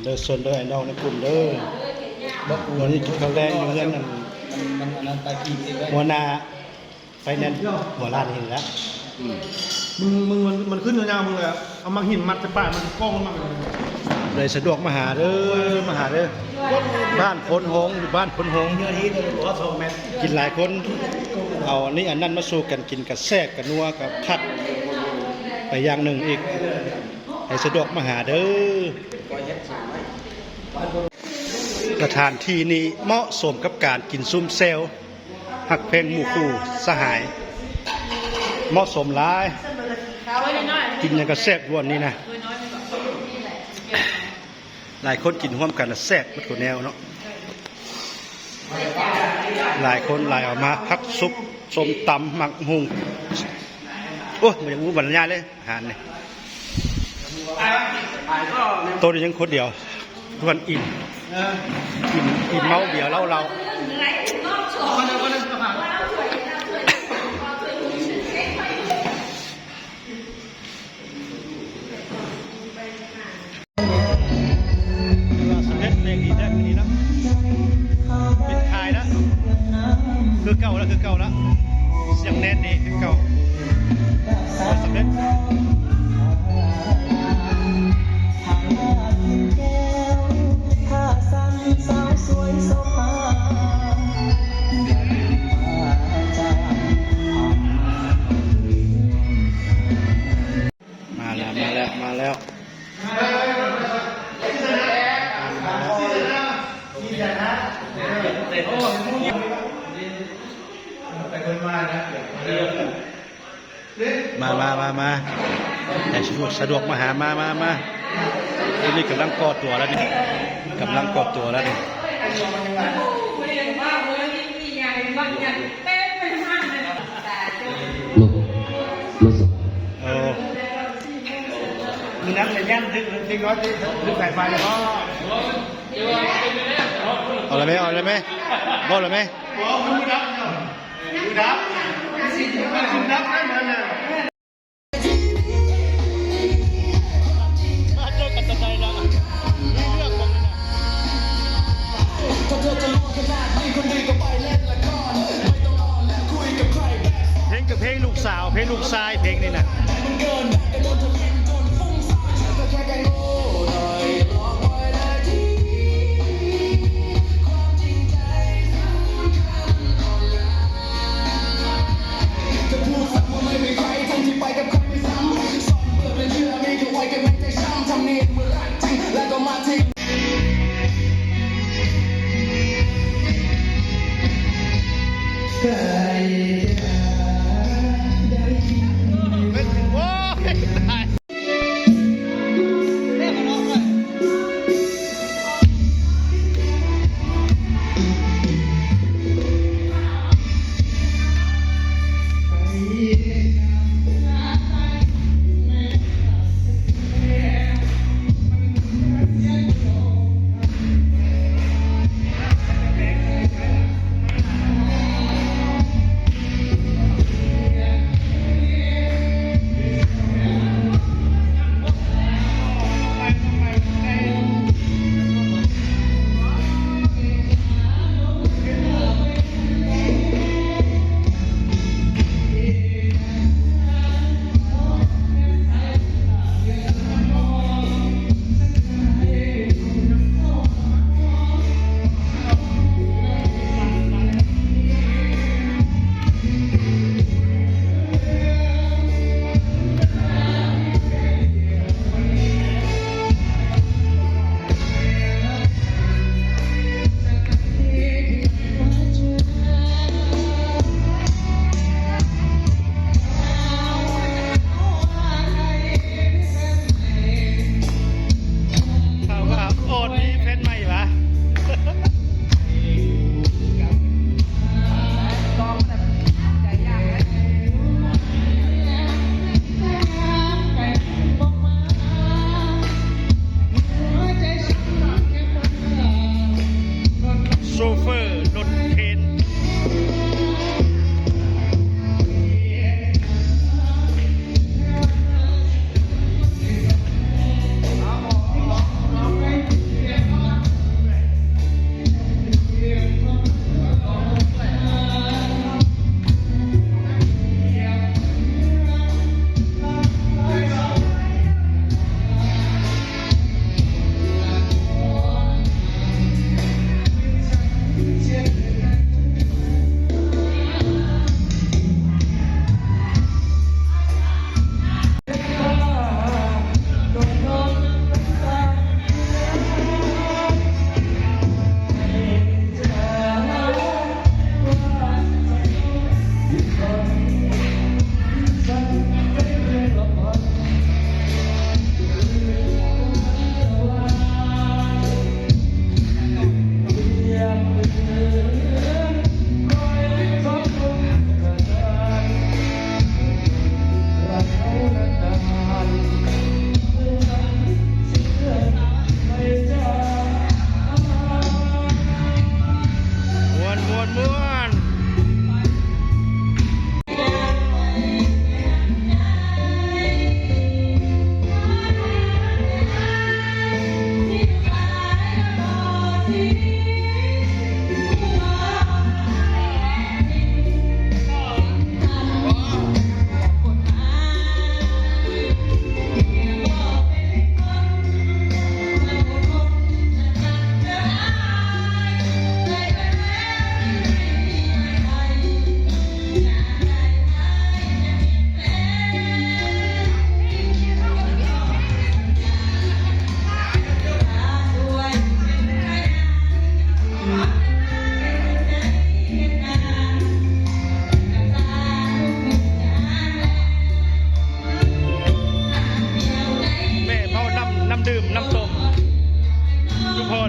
เด้อส่วนเด้อไอ้น้องในกลุ่มเด้อวันนี้กินข้าวแรงอยู่เงินนั่น มันอันนั้นไปกินเองได้ หัวหน้าไฟแนนซ์หัวร้านเห็นแล้ว มันขึ้นยาวๆมึงเลยอะเอามาหินมัดจะป่ามันกล้องมันมาเลย เลยสะดวกมาหาเด้อมาหาเด้อบ้านพลหงส์อยู่บ้านพลหงส์ เนื้อที่ตัวหัวโซแมน กินหลายคนเอาอันนี้อันนั้นมาสู่กันกินกับแทรกกับนัวกับผัดไปอย่างหนึ่งอีกให้สะดวกมาหาเด้อสถานที่นี้เหมาะสมกับการกินซุ่มเซลหักเพลงหมู่คู่สหายเหมาะสมหลายกินอย่างกับแซ่บวันนี้นะหลายคนกินร่วมกันแซ่บมันตัวแนวเนาะหลายคนหลายออกมาพักซุปส้มตำหมักหุงโอ้ยมันยังอู้บรรยายเลยอาหารเนี่ยตัวนี้ยังคนเดียวทุกคนอิ่มเมาเดียวเราสำเร็จเพลงดีได้เพลงนี้นะปิดคายนะคือเก่าแล้วเสียงแน่นดีคือเก่าสำเร็จมาแล้วมาแต่สะดวกมาหามานี่กำลังก่อตัวแล้วนี่มีน้ำแต่ย่ำทิ้งร้อยทิ้งสายไฟเลยพ่อ เอาเลยไหมบอกเลยไหม คุณดับได้มาเนี่ย มาเจอกันตอนไหนล่ะเรื่องของมันเพลงกับเพลงลูกสาวเพลงลูกชายเพลงนี่นะ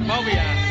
ดเมาเบียร์